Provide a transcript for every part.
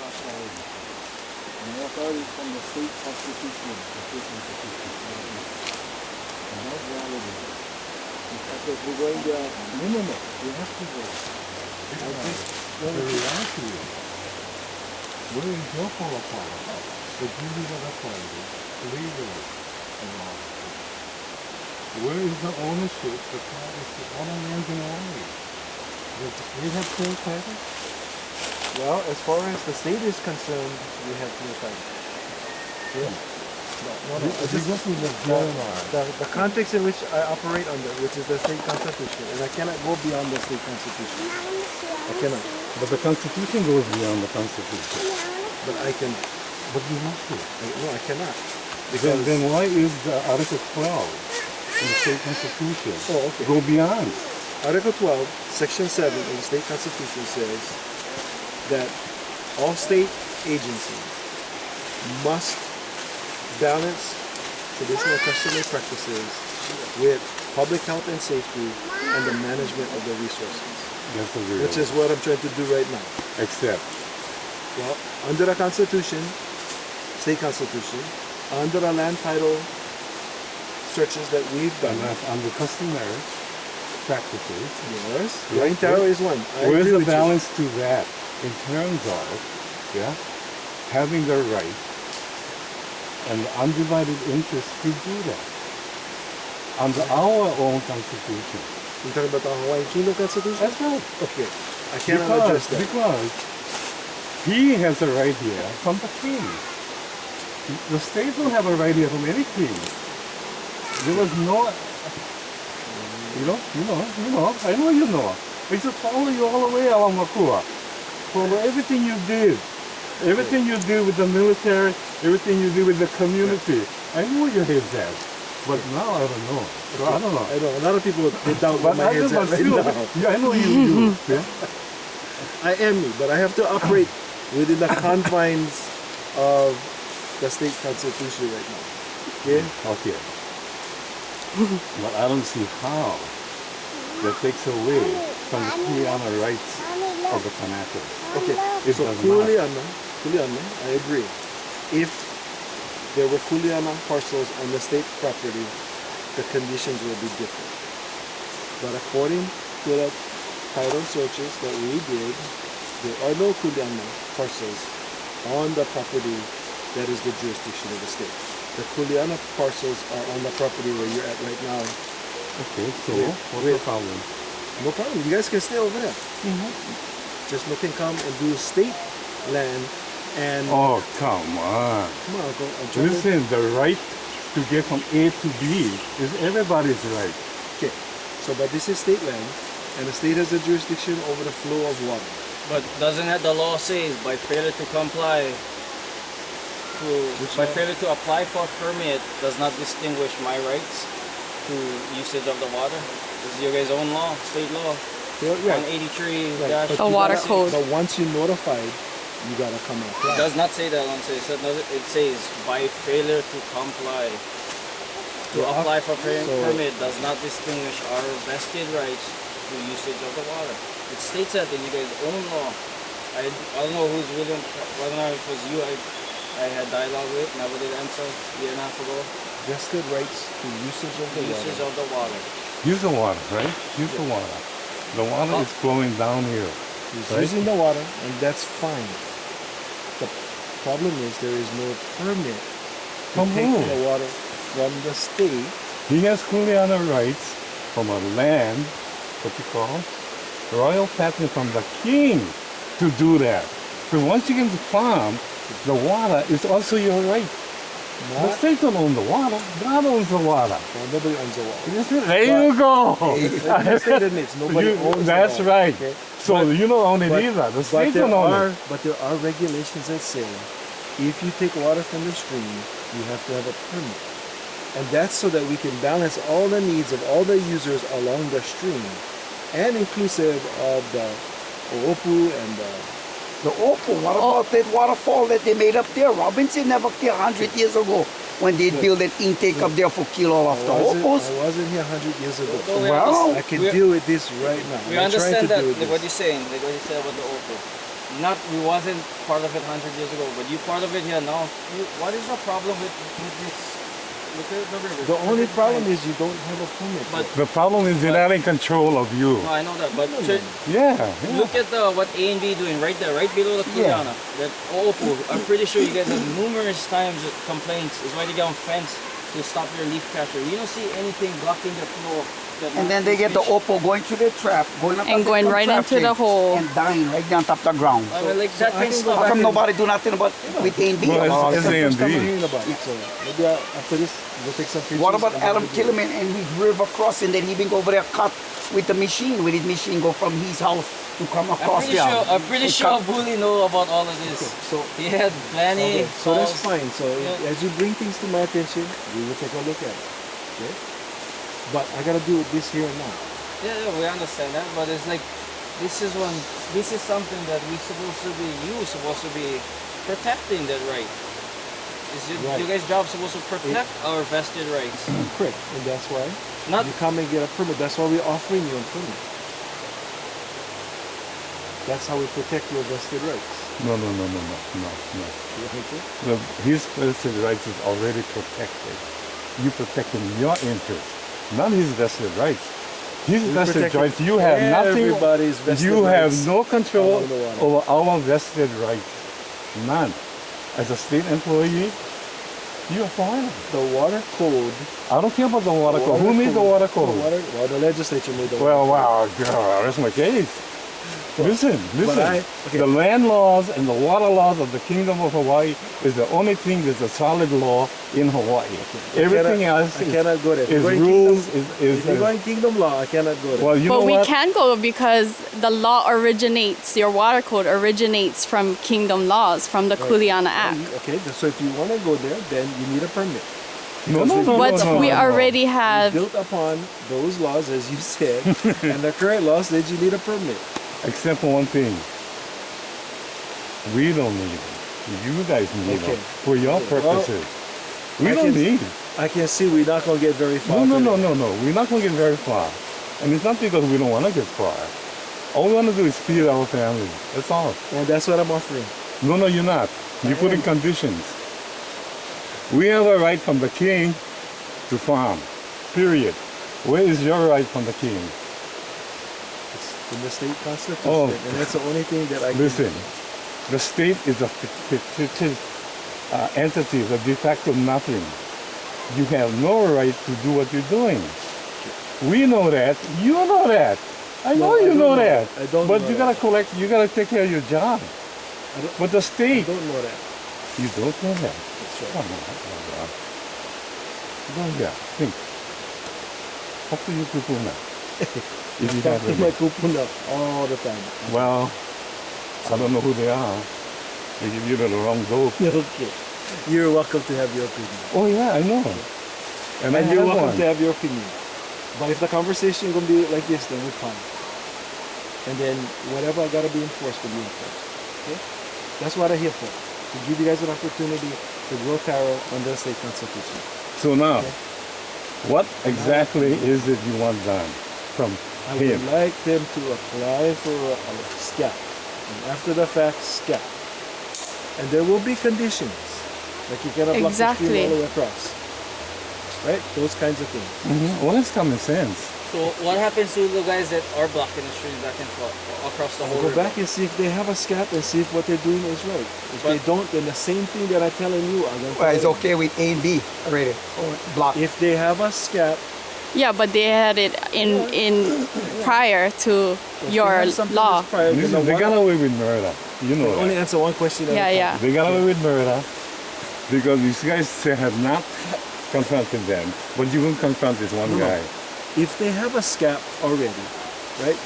authority. And the authority is from the state constitution, the state constitution. And that's reality. In fact, if we're going there, no, we have to go. The reality is, where is your authority? The duty of authority, legally, and all. Where is the ownership, the privacy, all the lands in Hawaii? We have clear title? Well, as far as the state is concerned, we have clear title. Yeah. No. This is the DLNR. The context in which I operate under, which is the state constitution, and I cannot go beyond the state constitution. I cannot. But the Constitution goes beyond the Constitution. But I can. But you have to. No, I cannot. Then why is the Article 12 in the state constitution go beyond? Article 12, Section 7 of the state constitution says that all state agencies must balance traditional customary practices with public health and safety and the management of the resources. That's the real. Which is what I'm trying to do right now. Except. Well, under the Constitution, state constitution, under the land title searches that we've done. And that's under customary practices. Yes. Land title is one. Where's the balance to that in terms of having the right and the undivided interest to do that under our own constitution? You're talking about the Hawaiian Kingdom Constitution? That's right. Okay. I cannot address that. Because he has a right here from the king. The state don't have a right here from any king. There was no, I know you know. I just follow you all the way along Makua. Follow everything you did. Everything you do with the military, everything you do with the community. I know your head's at. But now I don't know. So I don't know. I know. A lot of people they doubt But my head's at right now. I know you. Yeah? I am me, but I have to operate within the confines of the state constitution right now. Okay? Okay. But I don't see how that takes away from the KULEANA rights of the Tanakers. Okay, It so does KULEANA, I agree. If there were KULEANA parcels on the state property, the conditions will be different. But according to the title searches that we did, there are no KULEANA parcels on the property that is the jurisdiction of the state. The KULEANA parcels are on the property where you're at right now. Okay, so what's the problem? No problem. You guys can stay over there. Just look and come and do state land and... Oh, come on. Come on, Uncle. I'm trying Listen, the right to get from A to B is everybody's right. Okay, so but this is state land, and the state has a jurisdiction over the flow of water. But doesn't that the law says by failure to comply, by failure to apply for a permit does not distinguish my rights to usage of the water? This is your guys' own law, state law. Yeah, 183 right. The water code. But once you're notified, you gotta come and apply. It does not say that on it says by failure to comply. To apply for permit does not distinguish our vested rights to usage of the water. It states that in you guys' own law. I don't know who's willing, whether or not it was you I had dialogue with, never did answer a year and a half ago. Vested rights to usage of the Usage water. of the water. Use the water, right? Use the water. The water is flowing down here. He's right? using the water, and that's fine. The problem is there is no permit to From take who? the water from the state. He has KULEANA rights from a land, what you call, royal patent from the king to do that. So once you get the farm, the water is also your right. The state don't own the water. God owns the water. Well, nobody owns the water. There you go. The state admits nobody owns That's the water. right. Okay? So you don't own it either. The state don't own it. But there are regulations that say if you take water from the stream, you have to have a permit. And that's so that we can balance all the needs of all the users along the stream, and inclusive of the Oopu and The Oopu, what about that waterfall that they made up there? Robinson never there 100 years ago when they built that intake up there for kill all of the Oopus. I wasn't here 100 years ago. Well, I can deal with this right now. We I'm trying understand to that, deal with like what this. you're saying, like what you said about the Oopu. we wasn't part of it 100 years ago, but you part of it here now. What is the problem with this? Look at the river. The only problem is you don't have a permit. But The problem is they're not in control of you. no, I know that. But Yeah. look at what A and B doing right there, right below the Yeah. Kuleana. That Opo. I'm pretty sure you guys have numerous times complaints. Is why they get on fence to stop your leaf catcher. You don't see anything blocking the flow. And then they get the opal going to the trap, going up And going right into the hole. and dying right down top of the ground. I mean, like that kind of stuff. How come nobody do nothing about with A and B? Well, about it's it? A and First time I'm B. hearing about it. So maybe after this, we'll take some pictures. What about and Adam we'll do it. Killiman and his river crossing that he been go over there cut with the machine, with his machine go from his house to come across there? I'm pretty sure Bully know about all of this. So, He had plenty. so that's calls. fine. So Yeah. as you bring things to my attention, we will take a look at it. Okay? But I gotta do this here and now. Yeah, we understand that, but it's like this is something that you supposed to be protecting that right. Right. You guys' job supposed to protect our vested rights. Correct. And that's why Not you come and get a permit. That's why we're offering you a permit. That's how we protect your vested rights. No. You okay? His vested rights is already protected. You protecting your interest, not his vested rights. His vested protecting rights, you have nothing. everybody's vested You have rights no control along the water. over our vested rights. None. As a state employee, you are fine. The water code. I don't care about the water code. Who made the water code? Well, the legislature made the Well, water code. wow, that's my case. Listen. okay. The land laws and the water laws of the Kingdom of Hawaii is the only thing that's a solid law in Hawaii. Everything else I cannot go there. If is you're going rules. If you're going kingdom law, I cannot go there. Well, you know But we what? can go because the law originates, your water code originates from kingdom laws, from the Kuleana Act. Okay, so if you want to go there, then you need a permit. No. But we already It's have, built upon those laws, as you said, and the current law says you need a permit. Except for one thing. We don't need them. You guys need Okay. them for your Well, purposes. We I don't can- need. I can see we're not going to get very far. No. today. We're not going to get very far. And it's not because we don't want to get far. All we want to do is feed our family. That's all. And that's what I'm offering. No, you're not. You put in conditions. We have a right from the king to farm. Period. Where is your right from the king? It's in the state constitution, Oh. and that's the only thing that I Listen, can the state is a fictitious entity, the de facto nothing. You have no right to do what you're doing. We know that. You know that. I know I you don't know know that. that. I don't But know you that. gotta collect. You gotta take care of your job. I don't- But the I state, don't know that. you don't know that. That's right. Come on. Go here. Think. Talk to your kupuna. If you Talk have to any. my kupuna all the time. Well, I don't know who they are. They give you the wrong dope. Okay. You're welcome to have your opinion. Oh yeah, I know. And I You're have welcome one. to have your opinion. But if the conversation gonna be like this, then we're fine. And then whatever I gotta be enforced will be enforced. Okay? That's what I'm here for. To give you guys an opportunity to grow taro under the state constitution. So now, Okay. what exactly is it you want done from I him? would like them to apply for a SCAP. And after the fact, SCAP. And there will be conditions. Like you cannot block the stream Exactly. all the way across. Right? Those kinds of things. Well, it's common sense. So what happens to the guys that are blocking the stream back and forth across the I'll whole go river? back and see if they have a SCAP and see if what they're doing is right. If they But- don't, then the same thing that I'm telling you, I'm going to Well, it's tell you. okay with A and B already. Block. If they have a SCAP, yeah, but they had it in prior to if they your have something law. that's prior, then Listen, the they got water- away with murder. You know only that. answer one question at a Yeah, time. yeah. They got away with murder because these guys have not confronted them. But you will confront this one No. guy. If they have a SCAP already, right,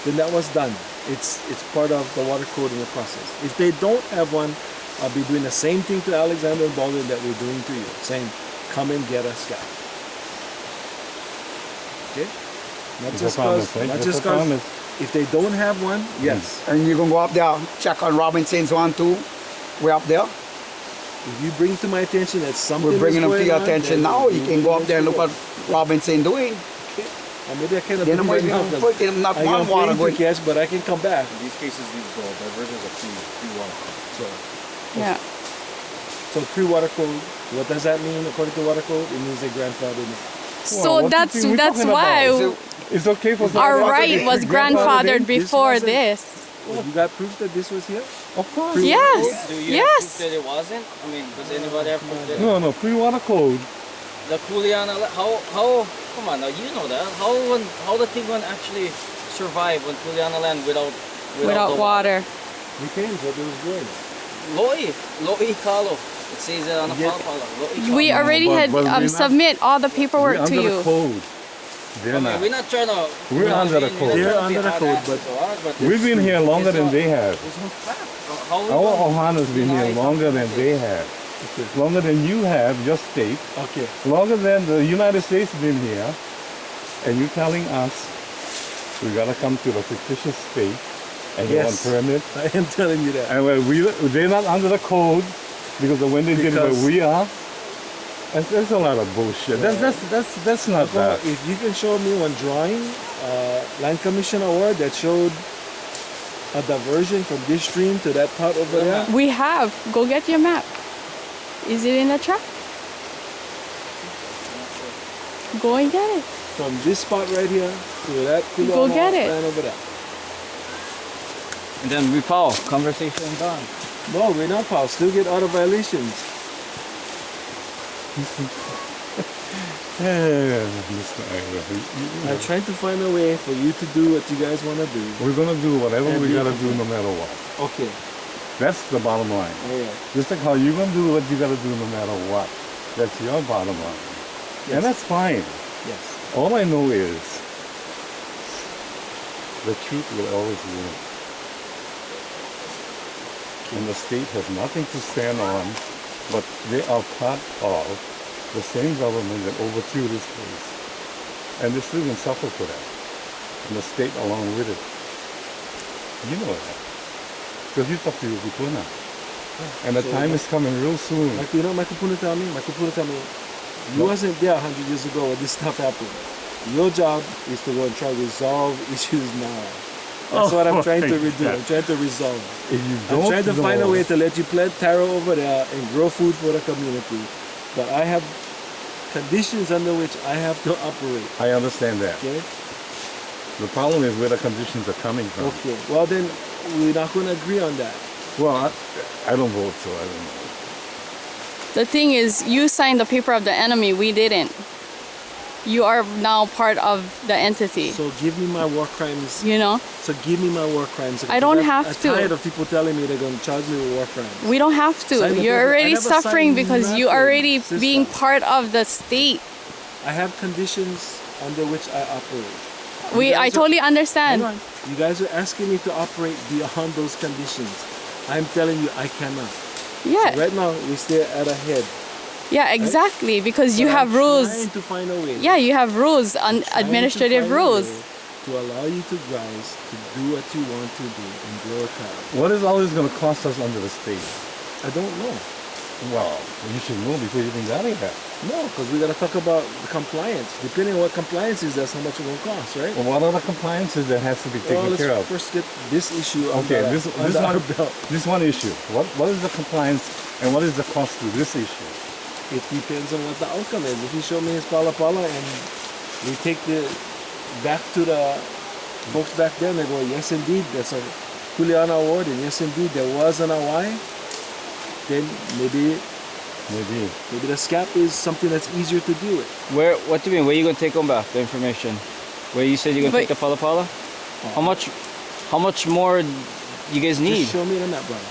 then that was done. It's part of the water code in the process. If they don't have one, I'll be doing the same thing to Alexander and Baldwin that we're doing to you, saying, come and get a SCAP. Okay? Not It's a just promise, because, right? not It's just a because, promise. if they don't have one, yes. And you can go up there, check on Robinson's one too. We're up there. If you bring to my attention that something We're bringing is them to going your on, attention then now. You we can go up need there and to look what Robinson doing. Or maybe I cannot Then do I'm right now going to 'cause put them not I one am water paying to going. catch, but I can come back. In these cases, these diversions are pre-water. So, Yeah. so pre-water code, what does that mean according to water code? It means they grandfathered in. So what do you that's think we're that's talking why about? It's okay for our grandfather right to was be grandfathered This before wasn't- this. Well, you got proof that this was here? Of course. Yes. Do you have proof Yes. that it wasn't? I mean, does anybody have proof that No, pre-water code. the Kuleana, how, come on now, you know that. How the thing one actually survive when Kuleana land without Without the water. Depends what they was doing. Lo'i kalo. It says it on the Yeah. palapala. Lo'i kalo. We already but had we're not- submit all the We're paperwork to under the you. code. They're I mean, not. we're not trying to. We're under the code. They're under the code, but We've been here longer than they have. There's no fact. How we Our gonna Ohana's been here deny longer something than like they this? have. Longer than you have, your state. okay. Longer than the United States been here. And you telling us we gotta come to the fictitious state and get on Yes. permit. I am telling you that. And they're not under the code because of when they did it, but Because- we are. That's a lot of bullshit. That's not Well, that. if you can show me one drawing, Land Commission award that showed a diversion from this stream to that part over there. We have. Go get your map. Is it in the truck? Go and get it. From this spot right here to that Go get it. land over there. And then we Paul, conversation done. No, we're not, pal. Still get out of violations. I'm trying to find a way for you to do what you guys want to do. We're gonna do whatever And we be- gotta do no matter what. Okay. That's the bottom line. Alright. Just like how you're gonna do what you gotta do no matter what. That's your bottom line. And that's fine. Yes. All I know is the truth will always win. And the state has nothing to stand on, but they are part of the same government that overthrew this place. And they're still gonna suffer for that. And the state along with it. You know that. Because you talk to your kupuna. And the So time is coming real soon. Like, you know, my kupuna tell me, you wasn't there 100 years ago when this stuff happened. Your job is to go and try to resolve issues now. That's what I'm trying to my redo. God. I'm trying to resolve. If you I'm don't trying to find a know- way to let you plant taro over there and grow food for the community. But I have conditions under which I have to operate. I understand that. Okay? The problem is where the conditions are coming from. Okay. Well, then we're not going to agree on that. Well, I don't vote, so I don't know. The thing is, you signed the paper of the enemy. We didn't. You are now part of the entity. So give me my war crimes. You know? So give me my war crimes. I don't have I'm to. tired of people telling me they're going to charge me with war crimes. We don't have Sign to. the You're paper. I already never suffering signed because you nothing, already sister. being part of the state. I have conditions under which I operate. I totally understand. Hang on. You guys are asking me to operate beyond those conditions. I'm telling you, I cannot. Yeah. Right now, we stay at a head. Yeah, exactly. Because you But have I'm rules. trying to find a way. Yeah, you have rules, Trying to administrative find a rules. way to allow you to guys to do what you want to do and grow a cow. What is all this going to cost us under the state? I don't know. Well, you should know before you even got here. No, because we got to talk about the compliance. Depending on what compliance is, that's how much it's going to cost, right? Well, what are the compliances that has to be taken Well, let's care of? first get this issue Okay, under, this under our one, belt. this one issue. What is the compliance and what is the cost to this issue? It depends on what the outcome is. If you show me his pala and we take the back to the folks back then, they go, yes indeed, that's a KULEANA award, and yes indeed, there was an auwai, then maybe the SCAP is something that's easier to deal with. What do you mean? Where are you gonna take them back? The information? Where you said you're gonna take the palapala? How much more you guys need? Just show me the map, brother.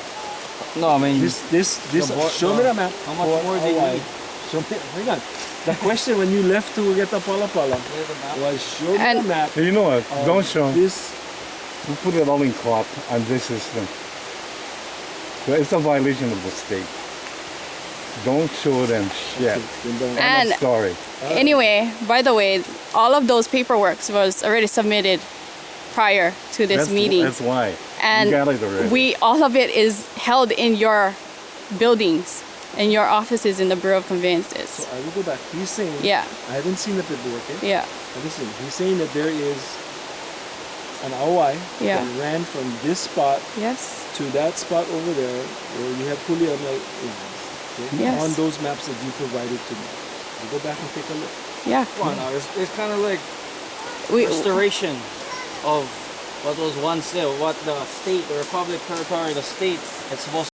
No, I mean Show me the map. How much for more do you auwai. need? Show me, hang on. The question when you left to get the pala was show me And- the map. Hey, you know what? of Don't show. This, We put it all in court on this system. So it's a violation of the state. Don't show them shit. then don't- And Sorry. anyway, by the way, all of those paperwork was already submitted prior to this meeting. That's why. And you got it already. all of it is held in your buildings. And your office is in the Bureau of Conveyances. So I will go back. He's saying, Yeah. I haven't seen the paperwork yet. Yeah. But listen, he's saying that there is an auwai Yeah. that ran from this spot Yes. to that spot over there where you have kuleana lines, okay? Yes. On those maps that you provided to me. I'll go back and take a look. Yeah. Come on now, it's kind of like We, restoration of what was once there, what the state, the Republic territory, the state, it's supposed